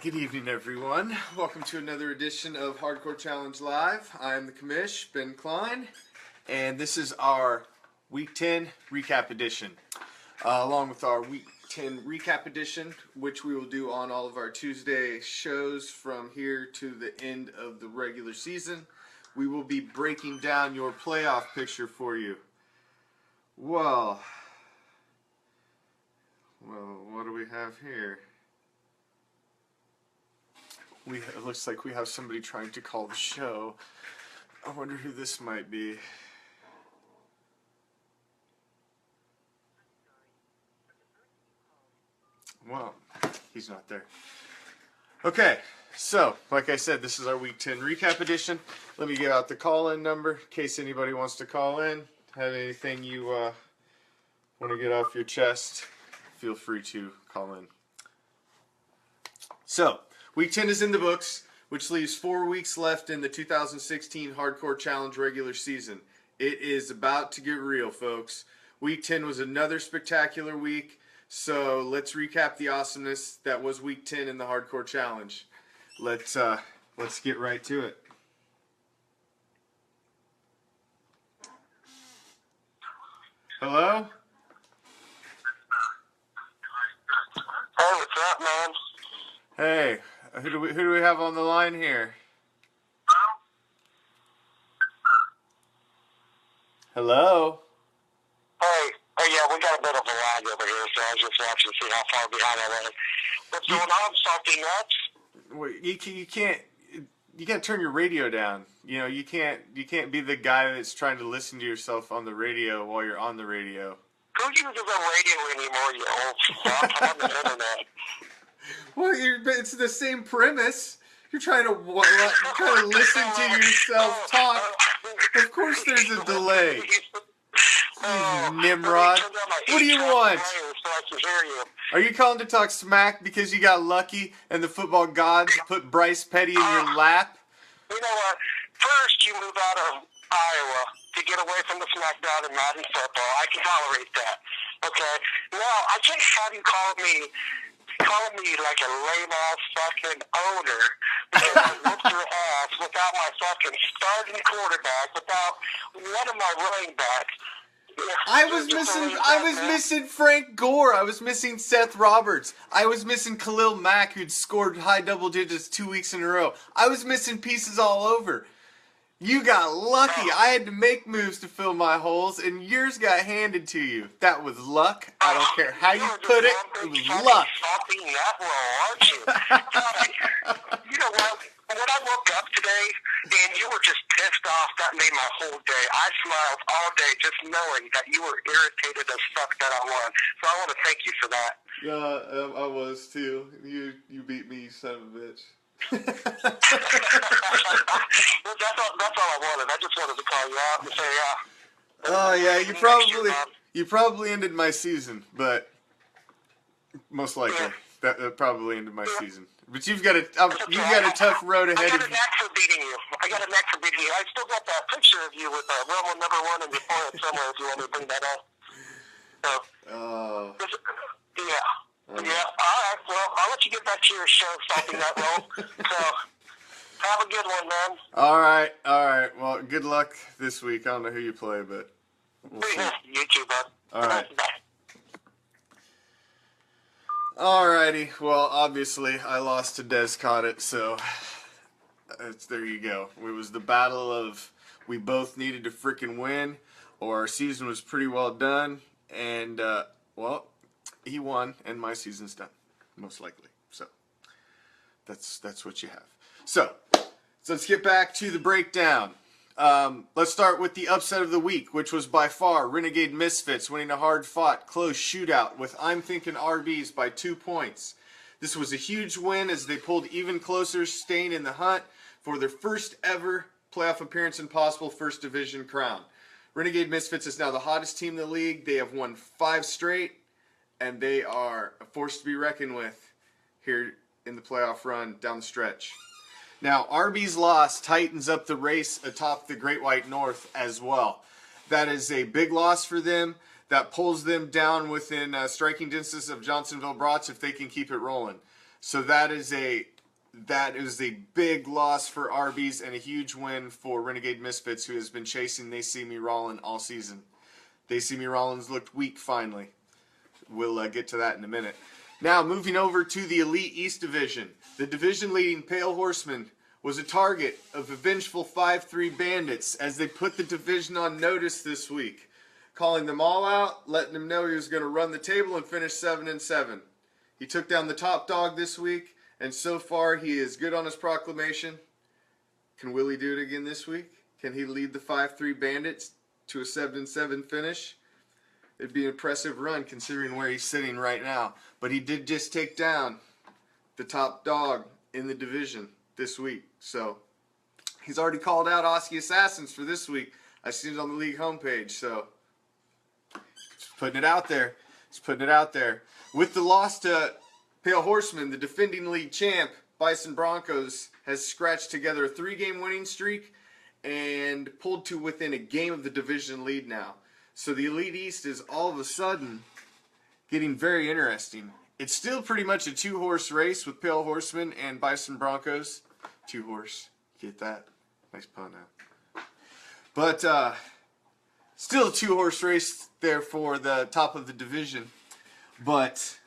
Good evening, everyone. Welcome to another edition of Hardcore Challenge Live. I am the commish, Ben Klein, and this is our Week 10 Recap Edition, along with our Week 10 Recap Edition, which we will do on all of our Tuesday shows from here to the end of the regular season. We will be breaking down your playoff picture for you. Well, what do we have here? It looks like we have somebody trying to call the show. I wonder who this might be. Well, he's not there. Okay, so, like I said, this is our Week 10 Recap Edition. Let me give out the call-in number in case anybody wants to call in. Have anything you want to get off your chest, feel free to call in. So, Week 10 is in the books, which leaves 4 weeks left in the 2016 Hardcore Challenge regular season. It is about to get real, folks. Week 10 was another spectacular week, so let's recap the awesomeness that was Week 10 in the Hardcore Challenge. Let's get right to it. Hello? Hey, what's up, man? Hey. Who do we have on the line here? Hello? Hey, yeah, we got a bit of a lag over here, so I was just watching to see how far behind I was. What's going on, Salty Nuts? Well, you can't turn your radio down. You know, you can't be the guy that's trying to listen to yourself on the radio while you're on the radio. Who uses a radio anymore, you old fuck? I'm on the internet. Well, it's the same premise. You're trying to listen to yourself talk. Of course there's a delay. Nimrod. What do you want? Are you calling to talk smack because you got lucky and the football gods put Bryce Petty in your lap? You know what? First, you move out of Iowa to get away from the smackdown in Madden football. I can tolerate that. Okay? Now, I can't have you calling me like a lame-ass fucking owner because I whooped your ass without my fucking starting quarterback, without one of my running backs. I was missing Frank Gore. I was missing Seth Roberts. I was missing Khalil Mack, who'd scored high double digits 2 weeks in a row. I was missing pieces all over. You got lucky. I had to make moves to fill my holes, and yours got handed to you. That was luck. I don't care how you put it. It was luck. You know what? When I woke up today, and you were just pissed off, that made my whole day. I smiled all day just knowing that you were irritated as fuck that I won. So I want to thank you for that. Yeah, I was too. You beat me, you son of a bitch. Well, that's all I wanted. I just wanted to call you out and say, oh yeah, you probably ended my season, but most likely that probably ended my season. But you've got a tough road ahead of you. I got a knack for beating you. I still got that picture of you with Roman #1 in your forehead somewhere. If you want me to bring that up. So, yeah. Yeah, all right. Well, I'll let you get back to your show, Salty Nut Roll. So, have a good one, man. All right. Well, good luck this week. I don't know who you play, but we'll see. You too, bud. All right. Bye. Alrighty. Well, obviously, I lost to Des Cottet, so there you go. It was the battle of we both needed to freaking win, or our season was pretty well done, and, well, he won, and my season's done, most likely. So that's what you have. So let's get back to the breakdown. Let's start with the upset of the week, which was by far Renegade Misfits winning a hard-fought, close shootout with I'm Thinking RBs by 2 points. This was a huge win as they pulled even closer, staying in the hunt for their first ever playoff appearance and possible first division crown. Renegade Misfits is now the hottest team in the league. They have won 5 straight. And they are a force to be reckoned with here in the playoff run down the stretch. Now, RB's loss tightens up the race atop the Great White North as well. That is a big loss for them. That pulls them down within striking distance of Johnsonville Brats if they can keep it rolling. So that is a big loss for Arby's and a huge win for Renegade Misfits, who has been chasing They See Me Rollin' all season. They See Me Rollin's looked weak finally. We'll get to that in a minute. Now, moving over to the Elite East Division. The division-leading Pale Horsemen was a target of the vengeful 5-3 Bandits as they put the division on notice this week, calling them all out, letting them know he was going to run the table and finish 7-7. He took down the top dog this week, and so far he is good on his proclamation. Can Willie do it again this week? Can he lead the 5-3 Bandits to a 7-7 finish? It'd be an impressive run considering where he's sitting right now. But he did just take down the top dog in the division this week. So he's already called out Oski Assassins for this week. I seen it on the league homepage. So just putting it out there. Just putting it out there. With the loss to Pale Horsemen, the defending league champ, Bison Broncos, has scratched together a 3-game winning streak and pulled to within a game of the division lead now. So the Elite East is all of a sudden getting very interesting. It's still pretty much a 2-horse race with Pale Horsemen and Bison Broncos. 2-horse. Get that? Nice pun out. But still a 2-horse race there for the top of the division. But,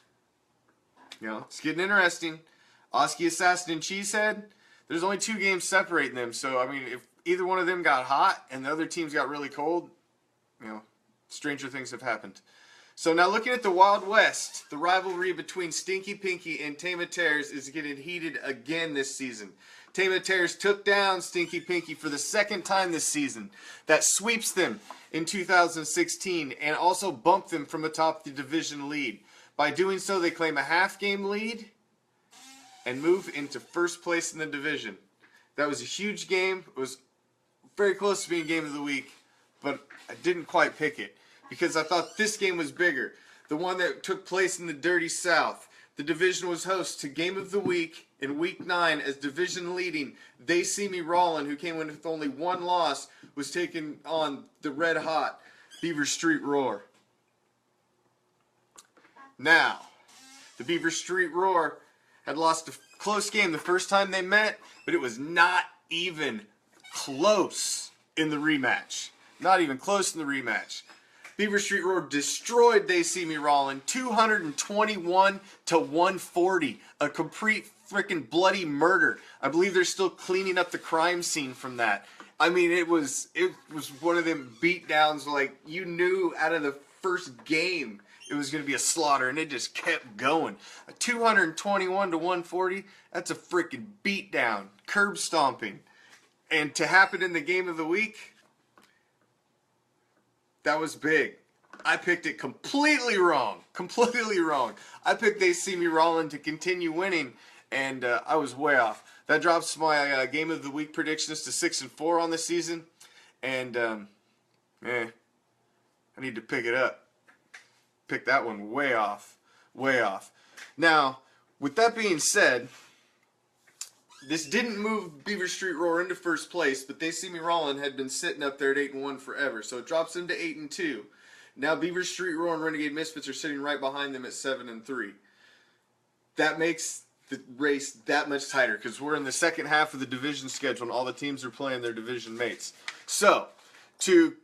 you know, it's getting interesting. Oski Assassin and Cheesehead, there's only 2 games separating them. So, I mean, if either one of them got hot and the other teams got really cold, you know, stranger things have happened. So now looking at the Wild West, the rivalry between Stinky Pinky and Tama Tears is getting heated again this season. Tama Tears took down Stinky Pinky for the 2nd time this season. That sweeps them in 2016 and also bumped them from atop the division lead. By doing so, they claim a half-game lead and move into first place in the division. That was a huge game. It was very close to being game of the week, but I didn't quite pick it because I thought this game was bigger. The one that took place in the Dirty South. The division was host to game of the week in week 9 as division leading They See Me Rollin', who came in with only 1 loss, was taking on the red hot Beaver Street Roar. Now, the Beaver Street Roar had lost a close game the first time they met, but it was not even close in the rematch. Not even close in the rematch. Beaver Street Roar destroyed They See Me Rollin' 221-140. A complete freaking bloody murder. I believe they're still cleaning up the crime scene from that. I mean, it was one of them beatdowns like you knew out of the first game it was going to be a slaughter, and it just kept going. 221-140, that's a freaking beatdown. Curb stomping. And to happen in the game of the week, that was big. I picked it completely wrong. Completely wrong. I picked They See Me Rollin' to continue winning, and I was way off. That drops my game of the week predictions to 6-4 on the season, and I need to pick it up. Pick that one way off. Way off. Now, with that being said, this didn't move Beaver Street Roar into first place, but They See Me Rollin' had been sitting up there at 8-1 forever, so it drops them to 8-2. Now Beaver Street Roar and Renegade Misfits are sitting right behind them at 7-3. That makes the race that much tighter because we're in the second half of the division schedule and all the teams are playing their division mates. So, to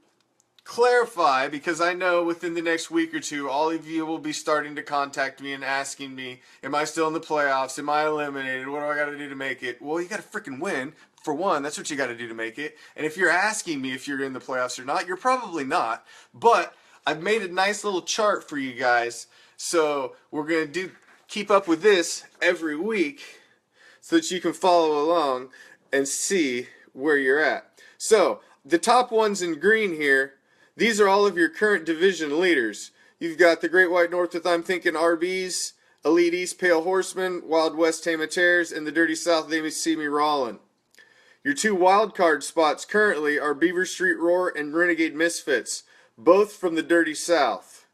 clarify, because I know within the next week or two, all of you will be starting to contact me and asking me, am I still in the playoffs? Am I eliminated? What do I got to do to make it? Well, you got to freaking win. For one, that's what you got to do to make it. And if you're asking me if you're in the playoffs or not, you're probably not. But I've made a nice little chart for you guys. So we're going to keep up with this every week so that you can follow along and see where you're at. So the top ones in green here, these are all of your current division leaders. You've got the Great White North with I'm Thinking RBs, Elite East Pale Horsemen, Wild West Tama Tears, and the Dirty South They See Me Rollin'. Your 2 wild card spots currently are Beaver Street Roar and Renegade Misfits, both from the Dirty South.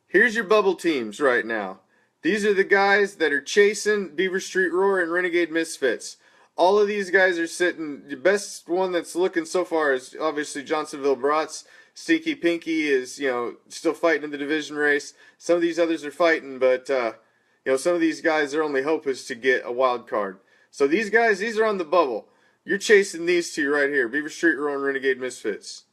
Here's your bubble teams right now. These are the guys that are chasing Beaver Street Roar and Renegade Misfits. All of these guys are sitting. The best one that's looking so far is obviously Johnsonville Brats. Stinky Pinky is, still fighting in the division race. Some of these others are fighting, but You know, some of these guys, their only hope is to get a wild card. So these guys, these are on the bubble. You're chasing these two right here, Beaver Street Row and Renegade Misfits.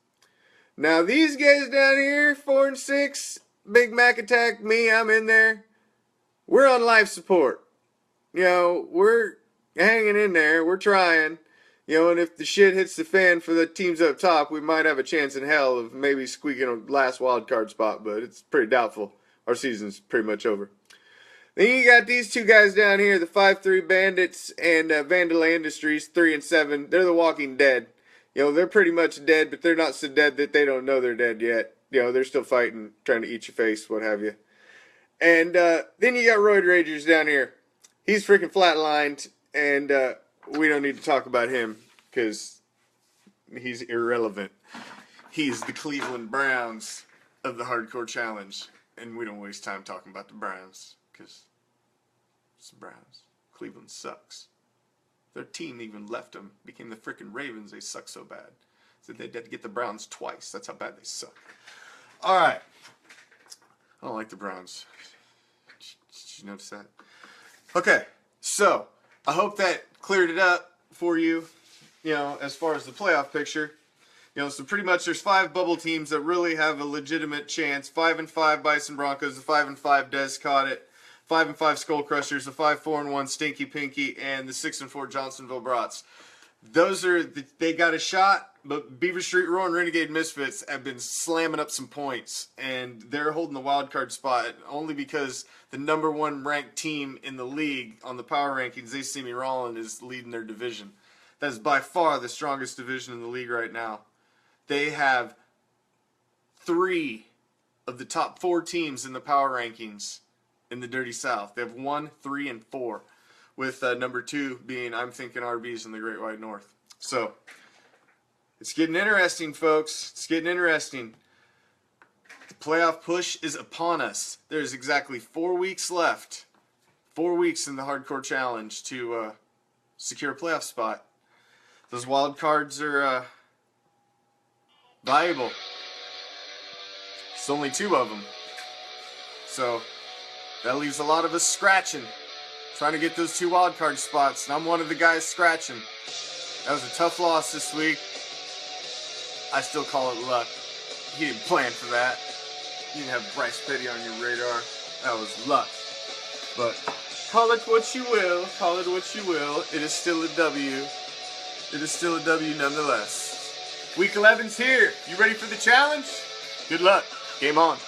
Now these guys down here, 4 and 6, Big Mac Attack, me, I'm in there. We're on life support. You know, we're hanging in there. We're trying. You know, and if the shit hits the fan for the teams up top, we might have a chance in hell of maybe squeaking a last wild card spot, but it's pretty doubtful. Our season's pretty much over. Then you got these two guys down here, the 5-3 Bandits and Vandalay Industries, 3 and 7. They're the Walking Dead. You know, they're pretty much dead, but they're not so dead that they don't know they're dead yet. You know, they're still fighting, trying to eat your face, what have you. And then you got Roid Ragers down here. He's freaking flatlined, and we don't need to talk about him because he's irrelevant. He's the Cleveland Browns of the Hardcore Challenge, and we don't waste time talking about the Browns because it's the Browns. Cleveland sucks. Their team even left them, became the freaking Ravens. They suck so bad. So they had to get the Browns twice. That's how bad they suck. All right. I don't like the Browns. Did you notice that? Okay, so I hope that cleared it up for you, you know, as far as the playoff picture. You know, so pretty much there's 5 bubble teams that really have a legitimate chance. 5 and 5 Bison Broncos, the 5 and 5 Des Caught It, 5 and 5 Skull Crushers, the 5-4 and 1 Stinky Pinky, and the 6 and 4 Johnsonville Brats. Those are they got a shot, but Beaver Street Row and Renegade Misfits have been slamming up some points, and they're holding the wild card spot only because the number 1 ranked team in the league on the power rankings, They See Me Rollin', is leading their division. That is by far the strongest division in the league right now. They have 3 of the top 4 teams in the power rankings in the Dirty South. They have 1, 3, and 4. With number 2 being I'm Thinking RBs in the Great White North. So, it's getting interesting, folks. It's getting interesting. The playoff push is upon us. There's exactly 4 weeks left. 4 weeks in the Hardcore Challenge to secure a playoff spot. Those wild cards are valuable. It's only 2 of them. So, that leaves a lot of us scratching. Trying to get those 2 wild card spots, and I'm one of the guys scratching. That was a tough loss this week. I still call it luck. You didn't plan for that. You didn't have Bryce Petty on your radar. That was luck. But call it what you will. Call it what you will. It is still a W. It is still a W nonetheless. Week 11's here. You ready for the challenge? Good luck. Game on.